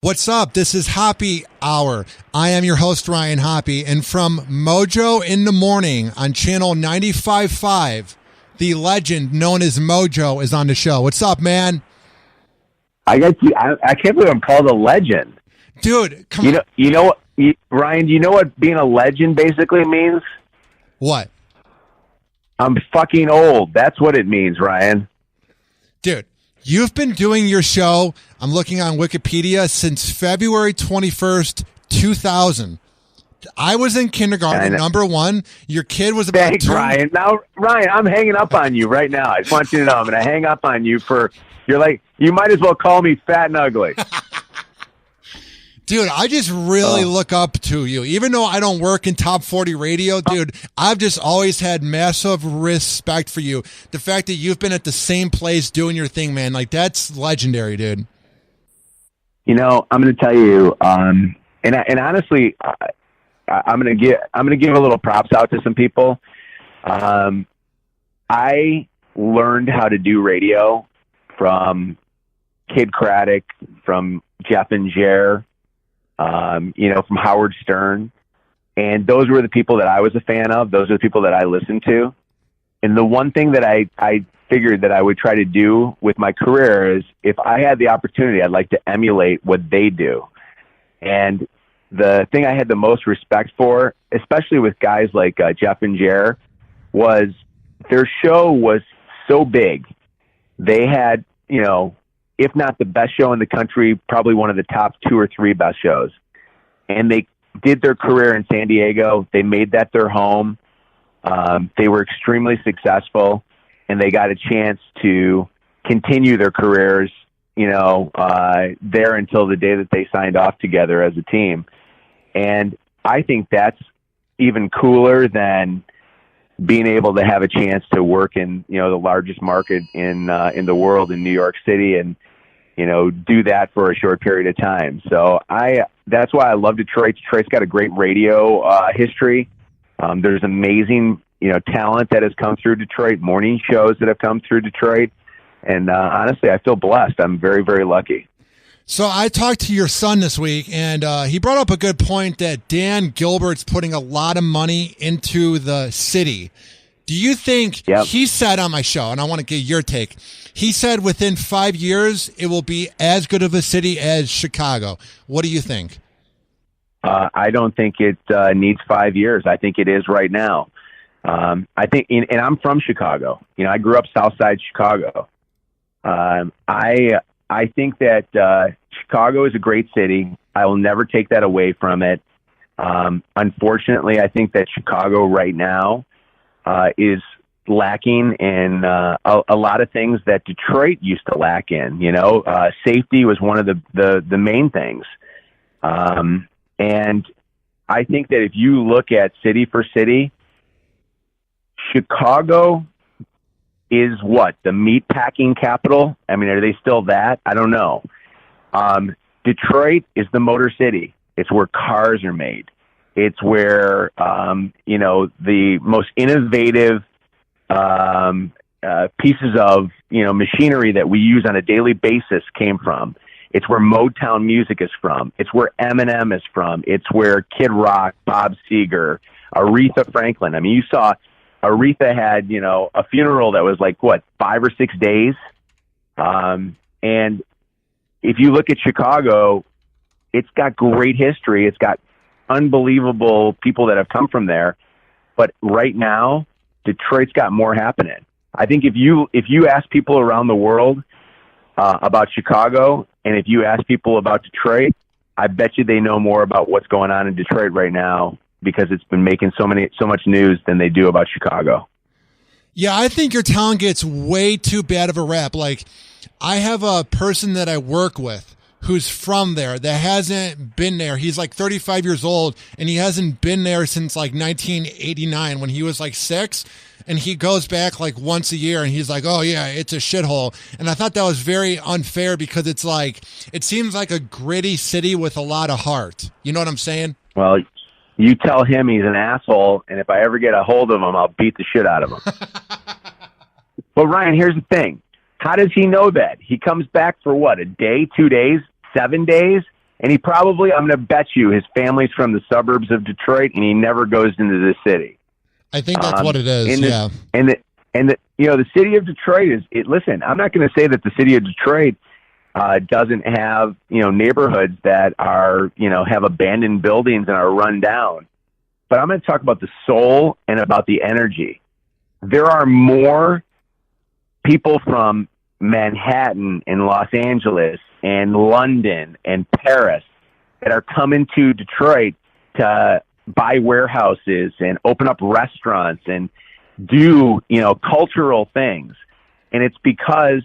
What's up? This is Hoppe Hour. I am your host, Ryan Hoppe, and from Mojo in the Morning on channel 95.5, the legend known as Mojo is on the show. What's up, man? I can't believe I'm called a legend. Dude, come on. Ryan, do you know what being a legend basically means? What? I'm fucking old. That's what it means, Ryan. Dude, you've been doing your show, I'm looking on Wikipedia, since February 21st, 2000. I was in kindergarten, number one. Your kid was about Thanks, 2. Ryan. Now, Ryan, I'm hanging up on you right now. I just want you to know I'm going to hang up on you you might as well call me fat and ugly. Dude, I just really look up to you. Even though I don't work in top 40 radio, dude, I've just always had massive respect for you. The fact that you've been at the same place doing your thing, man, like that's legendary, dude. You know, I'm going to tell you, and honestly, I'm going to give a little props out to some people. I learned how to do radio from Kid Craddock, from Jeff and Jer, from Howard Stern. And those were the people that I was a fan of. Those are the people that I listened to. And the one thing that I figured that I would try to do with my career is if I had the opportunity, I'd like to emulate what they do. And the thing I had the most respect for, especially with guys like Jeff and Jer, was their show was so big. They had, if not the best show in the country, probably one of the top 2 or 3 best shows. And they did their career in San Diego. They made that their home. They were extremely successful, and they got a chance to continue their careers, there until the day that they signed off together as a team. And I think that's even cooler than being able to have a chance to work in, the largest market in the world, in New York City, and, do that for a short period of time. So that's why I love Detroit. Detroit's got a great radio history. There's amazing, talent that has come through Detroit, morning shows that have come through Detroit. And honestly, I feel blessed. I'm very, very lucky. So I talked to your son this week, and he brought up a good point that Dan Gilbert's putting a lot of money into the city. Do you think, he said on my show, and I want to get your take, he said within 5 years it will be as good of a city as Chicago. What do you think? I don't think it needs 5 years. I think it is right now. I think, and I'm from Chicago. I grew up South Side Chicago. I think that Chicago is a great city. I will never take that away from it. Unfortunately, I think that Chicago right now is lacking in a lot of things that Detroit used to lack in. Safety was one of the main things. And I think that if you look at city for city, Chicago is what? The meat packing capital? I mean, are they still that? I don't know. Detroit is the Motor City. It's where cars are made. It's where, the most innovative pieces of, machinery that we use on a daily basis came from. It's where Motown music is from. It's where Eminem is from. It's where Kid Rock, Bob Seger, Aretha Franklin. I mean, you saw Aretha had, a funeral that was 5 or 6 days. And if you look at Chicago, it's got great history. It's got unbelievable people that have come from there. But right now, Detroit's got more happening. I think if you ask people around the world about Chicago, and if you ask people about Detroit, I bet you they know more about what's going on in Detroit right now because it's been making so much news than they do about Chicago. Yeah, I think your town gets way too bad of a rap. I have a person that I work with who's from there that hasn't been there. He's 35 years old, and he hasn't been there since 1989 when he was 6. And he goes back once a year, and he's like, oh, yeah, it's a shithole. And I thought that was very unfair because it's it seems like a gritty city with a lot of heart. You know what I'm saying? Well, you tell him he's an asshole, and if I ever get a hold of him, I'll beat the shit out of him. But, Ryan, here's the thing. How does he know that? He comes back for what, a day, 2 days, 7 days? And he probably, I'm going to bet you, his family's from the suburbs of Detroit, and he never goes into the city. I think that's what it is. Yeah. And the city of Detroit listen, I'm not going to say that the city of Detroit doesn't have, neighborhoods that are, have abandoned buildings and are run down. But I'm going to talk about the soul and about the energy. There are more people from Manhattan and Los Angeles and London and Paris that are coming to Detroit to buy warehouses and open up restaurants and do, cultural things. And it's because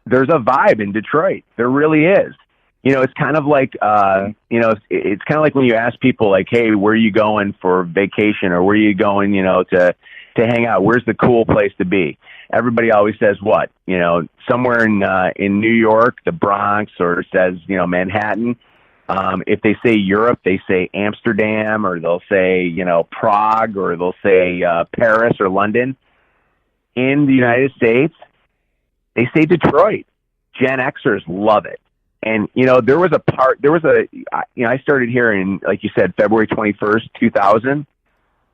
there's a vibe in Detroit. There really is. It's kind of like, it's kind of like when you ask people like, hey, where are you going for vacation, or where are you going, to hang out? Where's the cool place to be? Everybody always says what? Somewhere in New York, the Bronx, or says, Manhattan. If they say Europe, they say Amsterdam, or they'll say, Prague, or they'll say Paris or London. In the United States, they say Detroit. Gen Xers love it. And, I started here in, like you said, February 21st, 2000.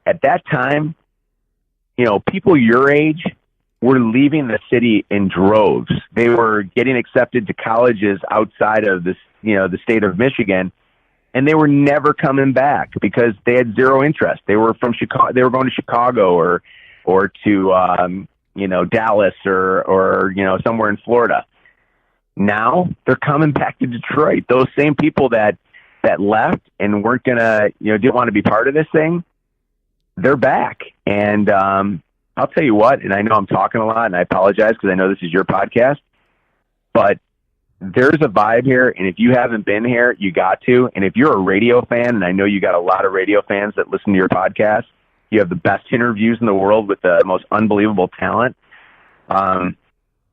At that time, people your age were leaving the city in droves. They were getting accepted to colleges outside of this, the state of Michigan, and they were never coming back because they had zero interest. They were from Chicago. They were going to Chicago or to, Dallas or somewhere in Florida. Now they're coming back to Detroit. Those same people that left and weren't gonna, didn't want to be part of this thing, they're back. And I'll tell you what, and I know I'm talking a lot, and I apologize because I know this is your podcast, but there's a vibe here, and if you haven't been here, you got to. And if you're a radio fan, and I know you got a lot of radio fans that listen to your podcast, you have the best interviews in the world with the most unbelievable talent.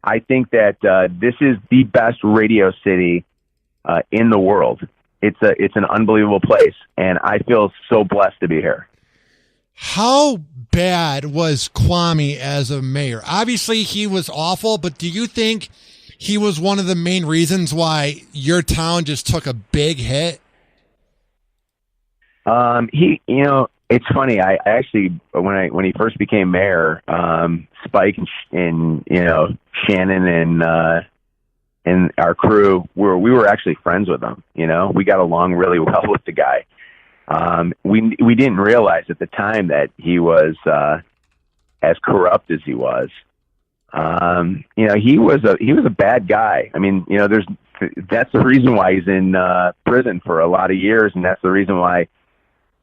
I think that this is the best radio city in the world. It's an unbelievable place, and I feel so blessed to be here. How bad was Kwame as a mayor? Obviously, he was awful, but do you think he was one of the main reasons why your town just took a big hit? It's funny. I actually, when he first became mayor, Spike and Shannon and our crew we were actually friends with him. We got along really well with the guy. We didn't realize at the time that he was as corrupt as he was. He was a bad guy. I mean, that's the reason why he's in prison for a lot of years, and that's the reason why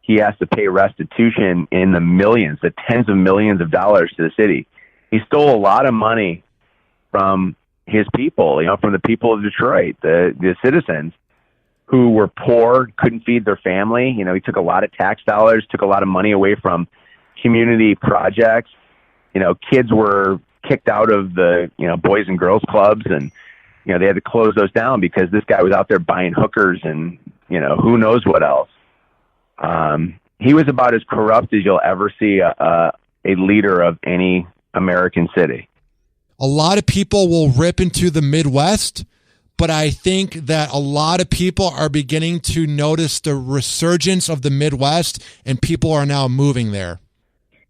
he has to pay restitution in the millions, the tens of millions of dollars to the city. He stole a lot of money from his people, from the people of Detroit, the citizens who were poor, couldn't feed their family. He took a lot of tax dollars, took a lot of money away from community projects. Kids were kicked out of the, boys and girls clubs, and, they had to close those down because this guy was out there buying hookers and, who knows what else. He was about as corrupt as you'll ever see a leader of any American city. A lot of people will rip into the Midwest, but I think that a lot of people are beginning to notice the resurgence of the Midwest, and people are now moving there.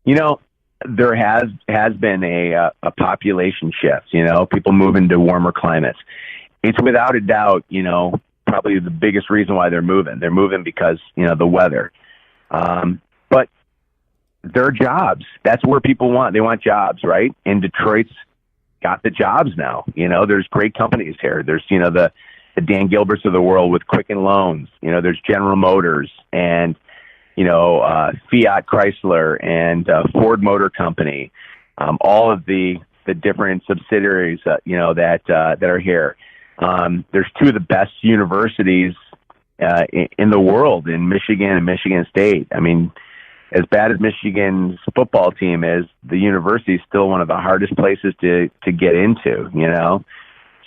There has been a population shift, people moving to warmer climates. It's without a doubt, probably the biggest reason why they're moving. They're moving because, the weather. But their jobs, that's where people want. They want jobs, right? And Detroit's got the jobs now. There's great companies here. There's, the Dan Gilberts of the world with Quicken Loans. There's General Motors and, Fiat Chrysler and Ford Motor Company. All of the different subsidiaries, that are here. There's two of the best universities in the world, in Michigan and Michigan State. I mean, as bad as Michigan's football team is, the university is still one of the hardest places to get into,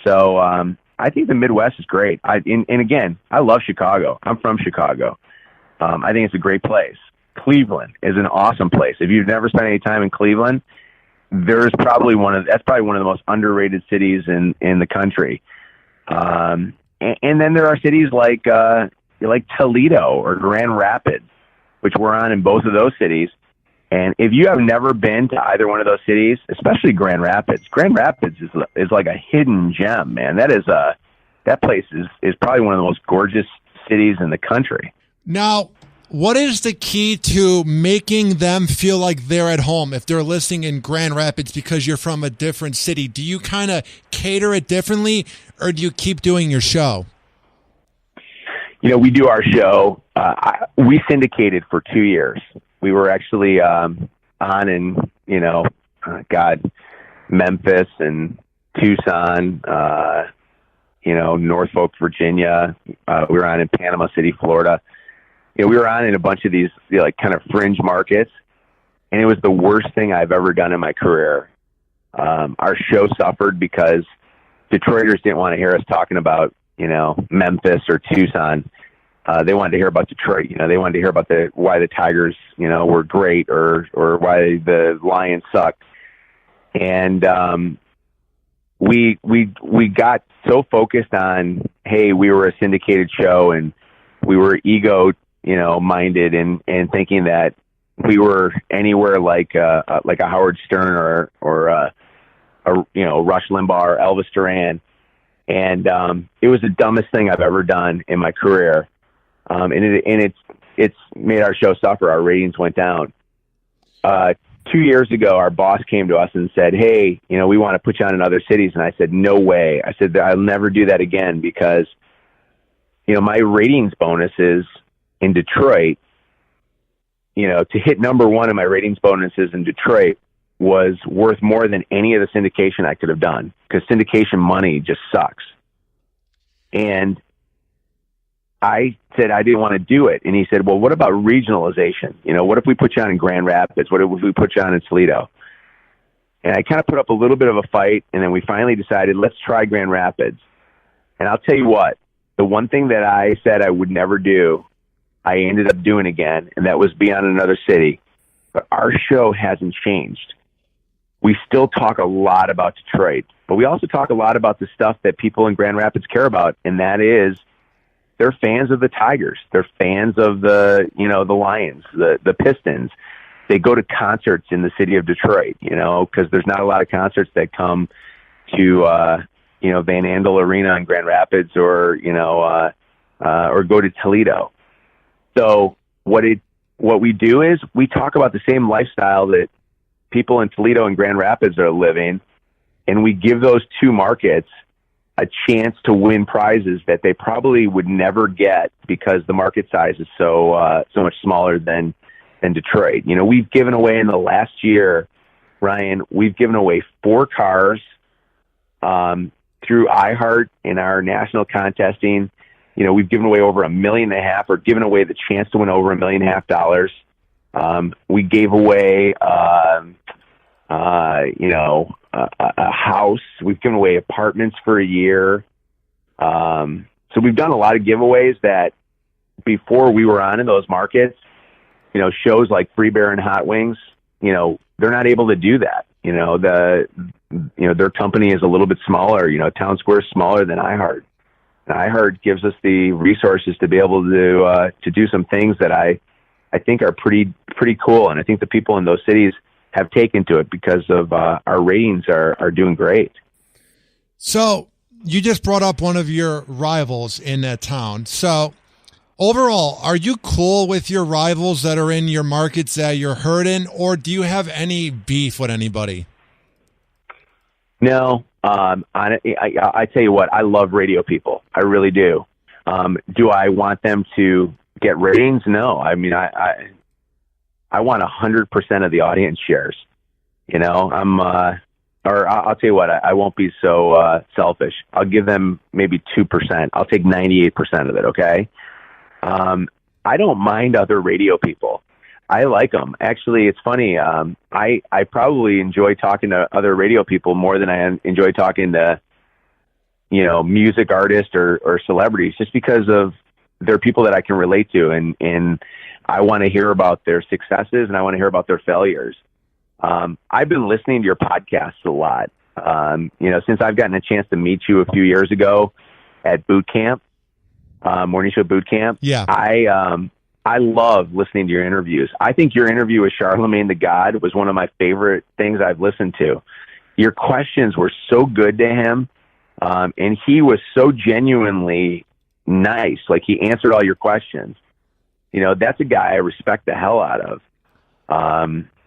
So I think the Midwest is great. And again, I love Chicago. I'm from Chicago. I think it's a great place. Cleveland is an awesome place. If you've never spent any time in Cleveland, that's probably one of the most underrated cities in the country. and then there are cities like Toledo or Grand Rapids, which we're on in both of those cities. And if you have never been to either one of those cities, especially Grand Rapids is like a hidden gem, man. That place is probably one of the most gorgeous cities in the country. Now, what is the key to making them feel like they're at home if they're listening in Grand Rapids because you're from a different city? Do you kind of cater it differently, or do you keep doing your show? We do our show. We syndicated for 2 years. We were actually on in, Memphis and Tucson, Norfolk, Virginia. We were on in Panama City, Florida. We were on in a bunch of these kind of fringe markets, and it was the worst thing I've ever done in my career. Our show suffered because Detroiters didn't want to hear us talking about, Memphis or Tucson. They wanted to hear about Detroit. They wanted to hear about why the Tigers, were great or why the Lions sucked. And we got so focused on, hey, we were a syndicated show and we were ego, minded and thinking that we were anywhere like a Howard Stern or Rush Limbaugh or Elvis Duran. And it was the dumbest thing I've ever done in my career. And it's made our show suffer. Our ratings went down. 2 years ago, our boss came to us and said, hey, we want to put you on in other cities. And I said, no way. I said, I'll never do that again because, my ratings bonuses in Detroit, to hit number one in my ratings bonuses in Detroit was worth more than any of the syndication I could have done because syndication money just sucks. And I said I didn't want to do it. And he said, well, what about regionalization? What if we put you on in Grand Rapids? What if we put you on in Toledo? And I kind of put up a little bit of a fight, and then we finally decided, let's try Grand Rapids. And I'll tell you what, the one thing that I said I would never do, I ended up doing again, and that was be on another city. But our show hasn't changed. We still talk a lot about Detroit, but we also talk a lot about the stuff that people in Grand Rapids care about, and that is they're fans of the Tigers. They're fans of the Lions, the Pistons. They go to concerts in the city of Detroit, because there's not a lot of concerts that come to, Van Andel Arena in Grand Rapids or go to Toledo. So what we do is we talk about the same lifestyle that people in Toledo and Grand Rapids are living, and we give those two markets a chance to win prizes that they probably would never get because the market size is so much smaller than Detroit. We've given away in the last year, Ryan, we've given away 4 cars through iHeart in our national contesting. We've given away over $1.5 million or given away the chance to win over $1.5 million. We gave away, a house. We've given away apartments for a year. So we've done a lot of giveaways that before we were on in those markets, shows like Free Bear and Hot Wings, they're not able to do that. Their company is a little bit smaller, Town Square is smaller than iHeart. And iHeart gives us the resources to be able to do some things that I think are pretty cool. And I think the people in those cities have taken to it because of our ratings are doing great. So you just brought up one of your rivals in that town. So overall, are you cool with your rivals that are in your markets that you're hurting, or do you have any beef with anybody? No. I tell you what, I love radio people. I really do. Do I want them to get ratings? No. I mean, I want 100% of the audience shares. I'll tell you what, I won't be so selfish. I'll give them maybe 2%. I'll take 98% of it. Okay. I don't mind other radio people. I like them. Actually, it's funny. I probably enjoy talking to other radio people more than I enjoy talking to, music artists or celebrities, just because of they're people that I can relate to. And I want to hear about their successes and I want to hear about their failures. I've been listening to your podcast a lot. Since I've gotten a chance to meet you a few years ago, at boot camp, morning show boot camp. Yeah. I love listening to your interviews. I think your interview with Charlemagne the God was one of my favorite things I've listened to. Your questions were so good to him, and he was so genuinely nice. Like, he answered all your questions. You know, that's a guy I respect the hell out of.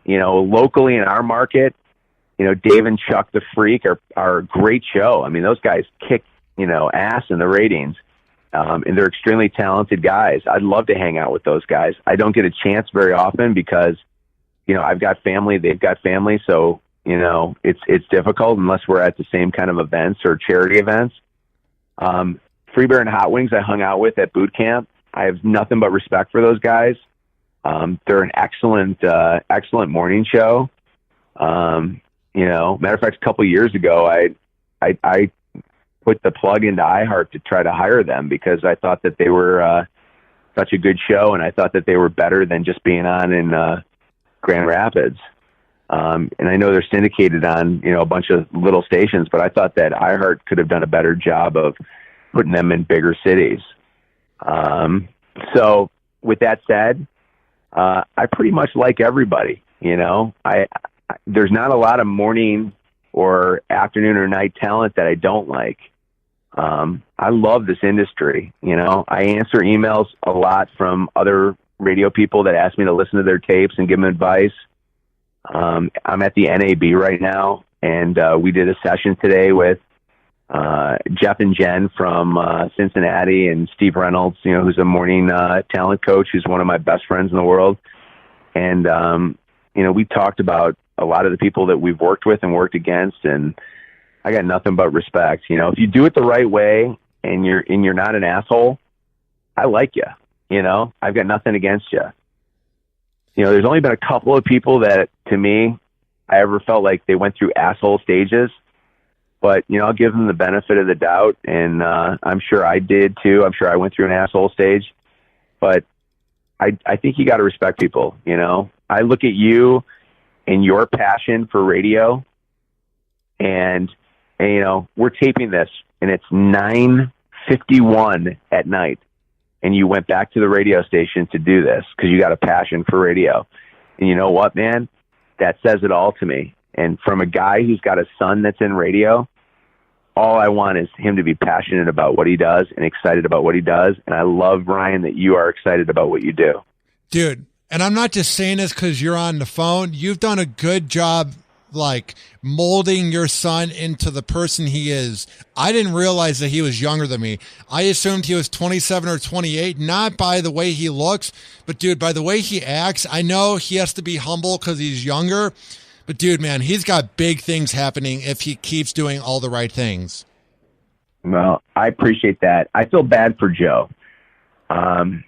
You know, locally in our market, you know, Dave and Chuck the Freak are a great show. I mean, those guys kick, you know, ass in the ratings. And they're extremely talented guys. I'd love to hang out with those guys. I don't get a chance very often because, you know, I've got family, they've got family. So, you know, it's difficult unless we're at the same kind of events or charity events. Free Bear and Hot Wings I hung out with at boot camp. I have nothing but respect for those guys. They're an excellent morning show. You know, matter of fact, a couple of years ago, I put the plug into iHeart to try to hire them because I thought that they were such a good show, and I thought that they were better than just being on in Grand Rapids. And I know they're syndicated on, you know, a bunch of little stations, but I thought that iHeart could have done a better job of putting them in bigger cities. So with that said, I pretty much like everybody. You know, there's not a lot of morning or afternoon or night talent that I don't like. I love this industry. You know, I answer emails a lot from other radio people that ask me to listen to their tapes and give them advice. I'm at the NAB right now, and we did a session today with Jeff and Jen from Cincinnati, and Steve Reynolds, you know, who's a morning talent coach, who's one of my best friends in the world. And, you know, we talked about a lot of the people that we've worked with and worked against, and I got nothing but respect. You know, if you do it the right way and you're not an asshole, I like you. You know, I've got nothing against you. You know, there's only been a couple of people that, to me, I ever felt like they went through asshole stages. But, you know, I'll give them the benefit of the doubt, and I'm sure I did too. I'm sure I went through an asshole stage. But I think you got to respect people, you know. I look at you and your passion for radio, and you know, we're taping this, and it's 9:51 at night, and you went back to the radio station to do this because you got a passion for radio. And you know what, man? That says it all to me. And from a guy who's got a son that's in radio, all I want is him to be passionate about what he does and excited about what he does. And I love, Ryan, that you are excited about what you do. Dude, and I'm not just saying this because you're on the phone. You've done a good job, like, molding your son into the person he is. I didn't realize that he was younger than me. I assumed he was 27 or 28, not by the way he looks, but, dude, by the way he acts. I know he has to be humble because he's younger, but, dude, man, he's got big things happening if he keeps doing all the right things. Well, I appreciate that. I feel bad for Joe. And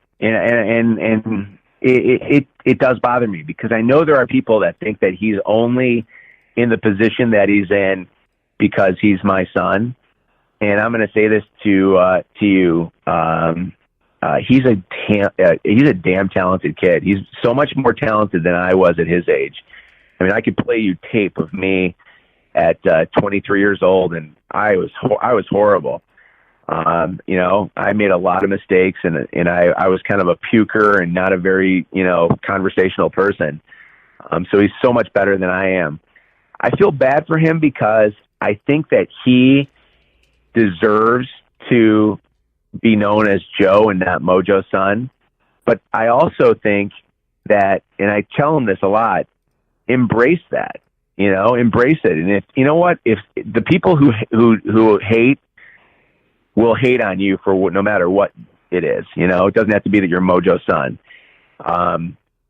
it does bother me because I know there are people that think that he's only in the position that he's in because he's my son. And I'm going to say this to you. He's a damn talented kid. He's so much more talented than I was at his age. I mean, I could play you tape of me at 23 years old, and I was horrible. You know, I made a lot of mistakes, and I was kind of a puker and not a very, you know, conversational person. So he's so much better than I am. I feel bad for him because I think that he deserves to be known as Joe and not Mojo's son. But I also think that, and I tell him this a lot, embrace that, you know, embrace it. And if, you know what, if the people who hate will hate on you for no matter what it is, you know, it doesn't have to be that you're Mojo's son.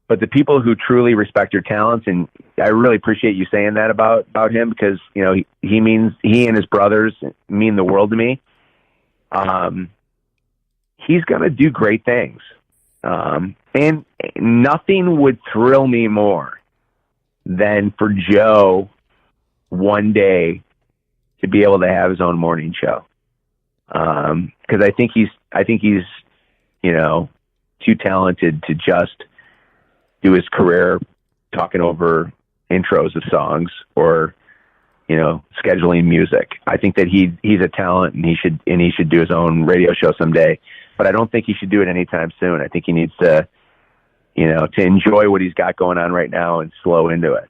But the people who truly respect your talents, and I really appreciate you saying that about him because, you know, he and his brothers mean the world to me. He's going to do great things. And nothing would thrill me more than for Joe one day to be able to have his own morning show. Cause I think he's, you know, too talented to just do his career talking over intros of songs or scheduling music. I think that he's a talent, and he should do his own radio show someday. But I don't think he should do it anytime soon. I think he needs to, to enjoy what he's got going on right now and slow into it.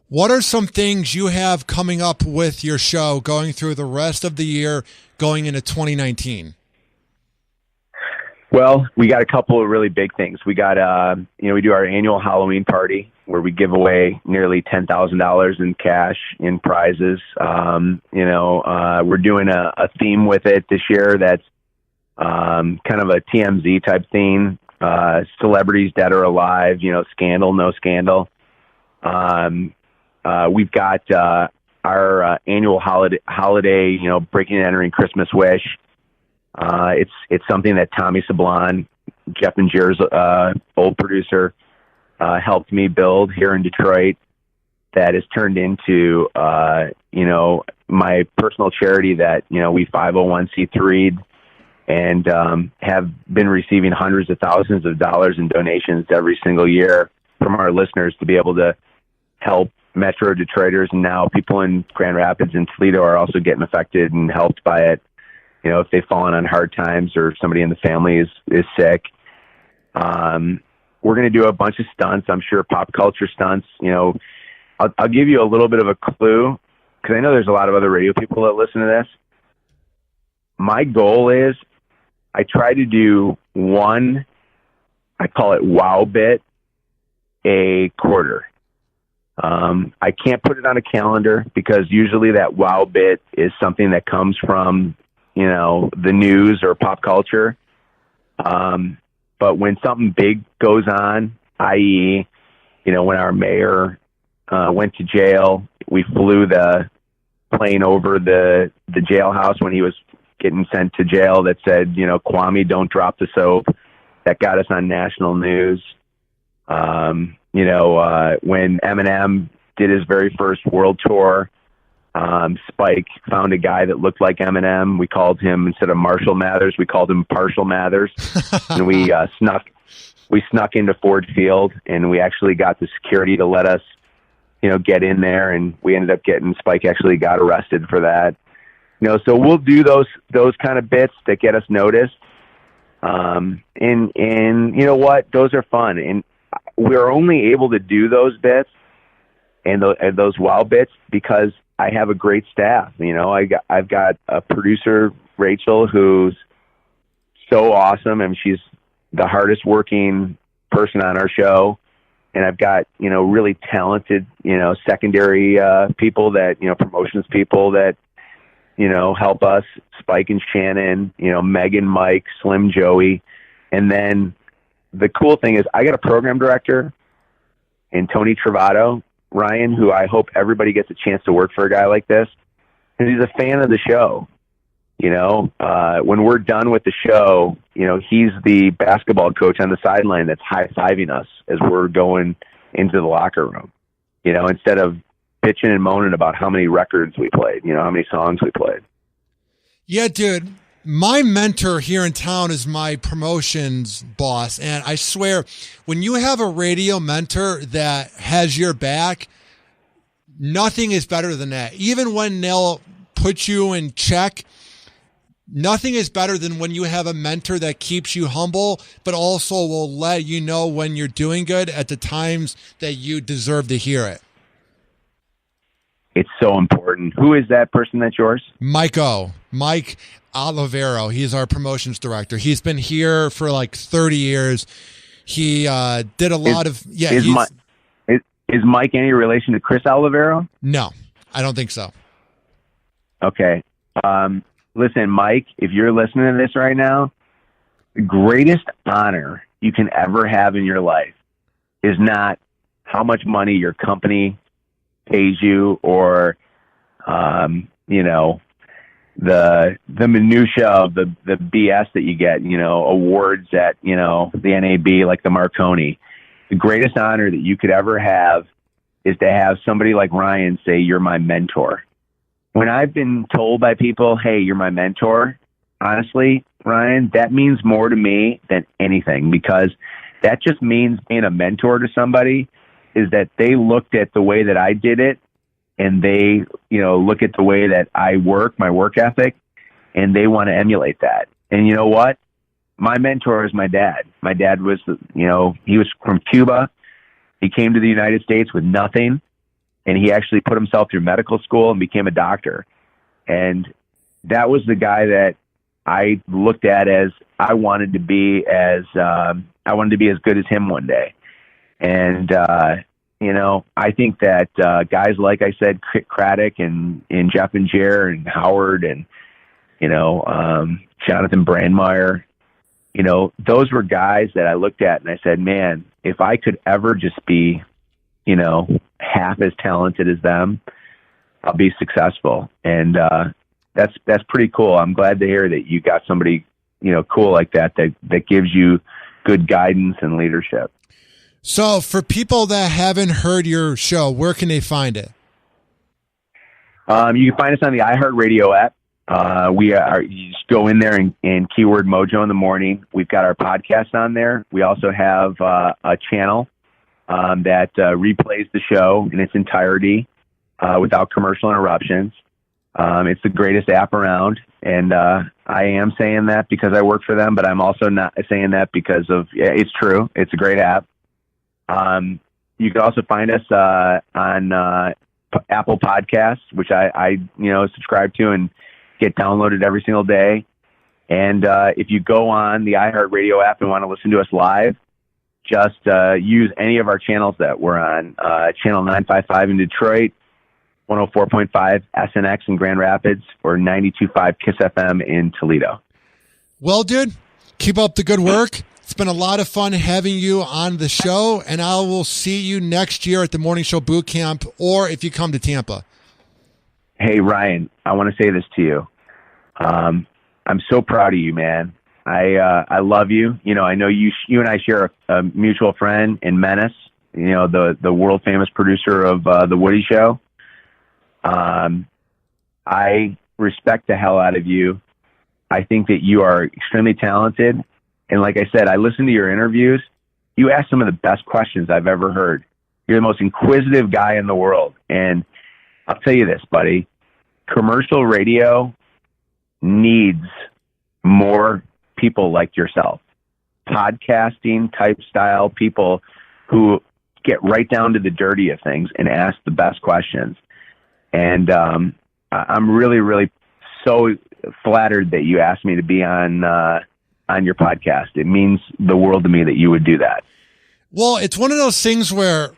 What are some things you have coming up with your show going through the rest of the year, going into 2019? Well, we got a couple of really big things. We got, we do our annual Halloween party where we give away nearly $10,000 in cash in prizes. We're doing a theme with it this year that's kind of a TMZ type theme. Celebrities dead or alive, scandal, no scandal. We've got our annual holiday, breaking and entering Christmas wish. It's something that Tommy Sablon, Jeff and Jer's old producer, helped me build here in Detroit. That has turned into my personal charity that we 501c3'd and have been receiving hundreds of thousands of dollars in donations every single year from our listeners to be able to help Metro Detroiters, and now people in Grand Rapids and Toledo are also getting affected and helped by it. If they've fallen on hard times or somebody in the family is sick. We're going to do a bunch of stunts. I'm sure pop culture stunts. I'll give you a little bit of a clue because I know there's a lot of other radio people that listen to this. My goal is I try to do one, I call it wow bit, a quarter. I can't put it on a calendar because usually that wow bit is something that comes from, the news or pop culture. But when something big goes on, i.e., when our mayor went to jail, we flew the plane over the jailhouse when he was getting sent to jail that said, Kwame, don't drop the soap. That got us on national news. When Eminem did his very first world tour, Spike found a guy that looked like Eminem. We called him, instead of Marshall Mathers, we called him Partial Mathers. And we snuck into Ford Field, and we actually got the security to let us, get in there. And we ended up Spike actually got arrested for that. So we'll do those kind of bits that get us noticed. And you know what? Those are fun. And we're only able to do those bits and those wow bits because I have a great staff. I've got a producer, Rachel, who's so awesome, and she's the hardest working person on our show. And I've got, really talented, secondary people that, promotions people that, help us, Spike and Shannon, Megan, Mike, Slim, Joey. And then the cool thing is I got a program director in Tony Travato, Ryan, who I hope everybody gets a chance to work for a guy like this. And he's a fan of the show. When we're done with the show, he's the basketball coach on the sideline that's high-fiving us as we're going into the locker room, instead of bitching and moaning about how many records we played, how many songs we played. Yeah, dude. My mentor here in town is my promotions boss. And I swear, when you have a radio mentor that has your back, nothing is better than that. Even when they'll put you in check, nothing is better than when you have a mentor that keeps you humble, but also will let you know when you're doing good at the times that you deserve to hear it. It's so important. Who is that person that's yours? Mike Olivero. He's our promotions director. He's been here for like 30 years. He did a lot of... Yeah. Is Mike any relation to Chris Olivero? No, I don't think so. Okay. Listen, Mike, if you're listening to this right now, the greatest honor you can ever have in your life is not how much money your company pays you or, the minutia of the BS that you get, awards at, the NAB, like the Marconi. The greatest honor that you could ever have is to have somebody like Ryan say, "You're my mentor." When I've been told by people, "Hey, you're my mentor," honestly, Ryan, that means more to me than anything, because that just means being a mentor to somebody is that they looked at the way that I did it and they, look at the way that I work, my work ethic, and they want to emulate that. And you know what? My mentor is my dad. My dad was, he was from Cuba. He came to the United States with nothing, and he actually put himself through medical school and became a doctor. And that was the guy that I looked at as I wanted to be as good as him one day. And I think that guys like I said, Craddock and Jeff and Jer and Howard and Jonathan Brandmeier, those were guys that I looked at and I said, man, if I could ever just be, half as talented as them, I'll be successful. And that's pretty cool. I'm glad to hear that you got somebody, cool like that gives you good guidance and leadership. So for people that haven't heard your show, where can they find it? You can find us on the iHeartRadio app. You just go in there and keyword Mojo in the morning. We've got our podcast on there. We also have a channel that replays the show in its entirety without commercial interruptions. It's the greatest app around, and I am saying that because I work for them, but I'm also not saying that because it's true. It's a great app. You can also find us on Apple Podcasts, which I subscribe to and get downloaded every single day. And if you go on the iHeartRadio app and want to listen to us live, just use any of our channels that we're on. Channel 955 in Detroit, 104.5 SNX in Grand Rapids, or 92.5 KISS FM in Toledo. Well, dude, keep up the good work. It's been a lot of fun having you on the show, and I will see you next year at the Morning Show Boot Camp, or if you come to Tampa. Hey, Ryan, I want to say this to you. I'm so proud of you, man. I love you. I know you and I share a mutual friend in Menace, the world famous producer of The Woody Show. I respect the hell out of you. I think that you are extremely talented. And like I said, I listened to your interviews. You ask some of the best questions I've ever heard. You're the most inquisitive guy in the world. And I'll tell you this, buddy, commercial radio needs more people like yourself, podcasting type style people who get right down to the dirty of things and ask the best questions. And I'm really, really so flattered that you asked me to be on your podcast. It means the world to me that you would do that. Well, it's one of those things where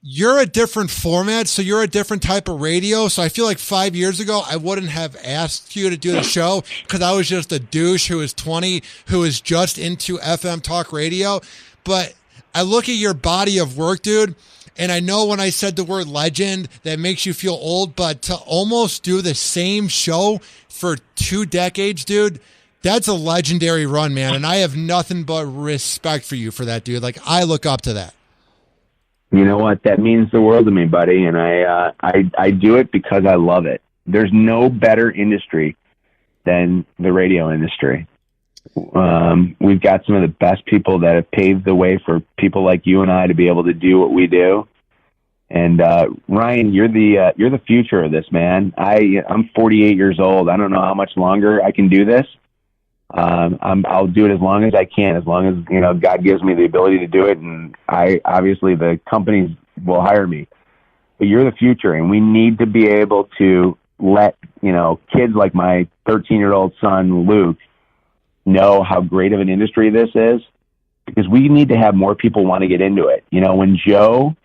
you're a different format, so you're a different type of radio. So I feel like 5 years ago, I wouldn't have asked you to do the show because I was just a douche who was 20, who was just into FM talk radio. But I look at your body of work, dude, and I know when I said the word legend, that makes you feel old, but to almost do the same show for 2 decades, dude, that's a legendary run, man. And I have nothing but respect for you for that, dude. Like, I look up to that. You know what? That means the world to me, buddy. And I do it because I love it. There's no better industry than the radio industry. We've got some of the best people that have paved the way for people like you and I to be able to do what we do. And Ryan, you're the future of this, man. I'm 48 years old. I don't know how much longer I can do this. I'll do it as long as I can, as long as, God gives me the ability to do it. And obviously the companies will hire me, but you're the future, and we need to be able to let, kids like my 13-year-old son, Luke, know how great of an industry this is, because we need to have more people want to get into it. When Joe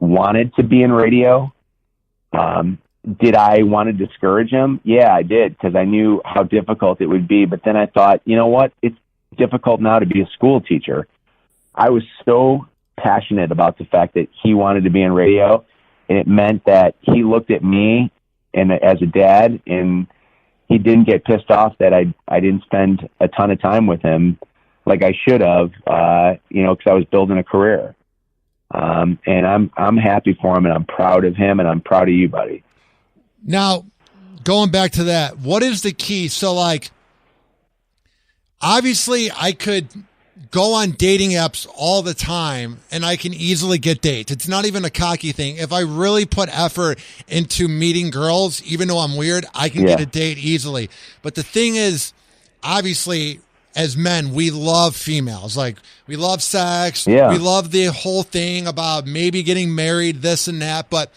wanted to be in radio, did I want to discourage him? Yeah, I did, because I knew how difficult it would be. But then I thought, you know what? It's difficult now to be a school teacher. I was so passionate about the fact that he wanted to be in radio, and it meant that he looked at me and as a dad, and he didn't get pissed off that I didn't spend a ton of time with him like I should have, because I was building a career. And I'm happy for him, and I'm proud of him, and I'm proud of you, buddy. Now, going back to that, what is the key? So, like, obviously I could go on dating apps all the time and I can easily get dates. It's not even a cocky thing. If I really put effort into meeting girls, even though I'm weird, I can get a date easily. But the thing is, obviously, as men, we love females. Like, we love sex. Yeah. We love the whole thing about maybe getting married, this and that. But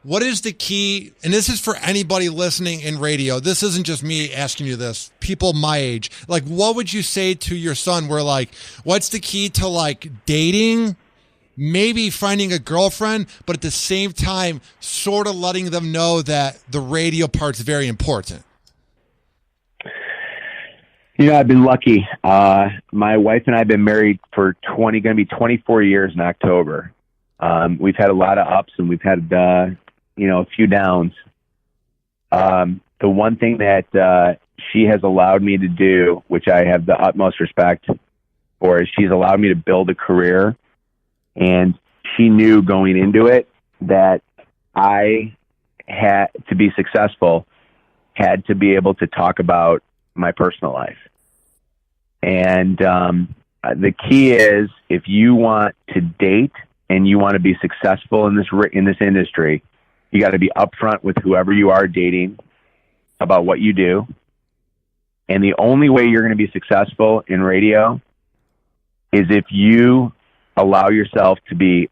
what is the key? And this is for anybody listening in radio. This isn't just me asking you this. People my age. Like, what would you say to your son where, like, what's the key to, like, dating, maybe finding a girlfriend, but at the same time sort of letting them know that the radio part's very important? You know, I've been lucky. My wife and I have been married for going to be 24 years in October. We've had a lot of ups and we've had, a few downs. The one thing that she has allowed me to do, which I have the utmost respect for, is she's allowed me to build a career. And she knew going into it that I had to be successful, had to be able to talk about my personal life. And the key is, if you want to date and you want to be successful in this industry, you got to be upfront with whoever you are dating about what you do. And the only way you're going to be successful in radio is if you allow yourself to be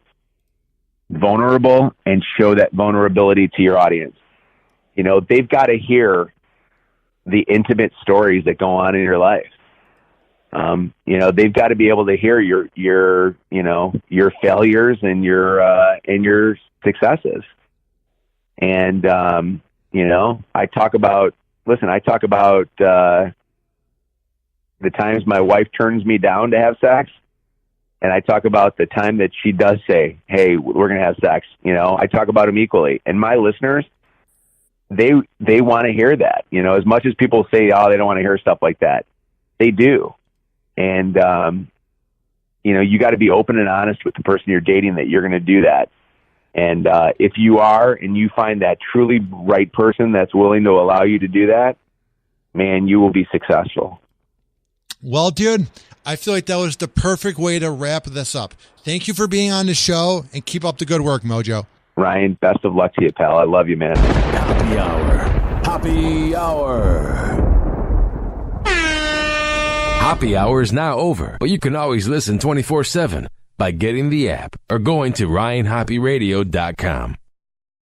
vulnerable and show that vulnerability to your audience. You know, they've got to hear the intimate stories that go on in your life. They've got to be able to hear your failures and your successes. And, I talk about the times my wife turns me down to have sex. And I talk about the time that she does say, hey, we're going to have sex. I talk about them equally. And my listeners, they want to hear that, as much as people say, oh, they don't want to hear stuff like that. They do. And, you got to be open and honest with the person you're dating that you're going to do that. And if you are, and you find that truly right person that's willing to allow you to do that, man, you will be successful. Well, dude, I feel like that was the perfect way to wrap this up. Thank you for being on the show, and keep up the good work, Mojo. Ryan, best of luck to you, pal. I love you, man. Happy Hour. Happy Hour. Happy Hour is now over, but you can always listen 24/7 by getting the app or going to RyanHoppyRadio.com.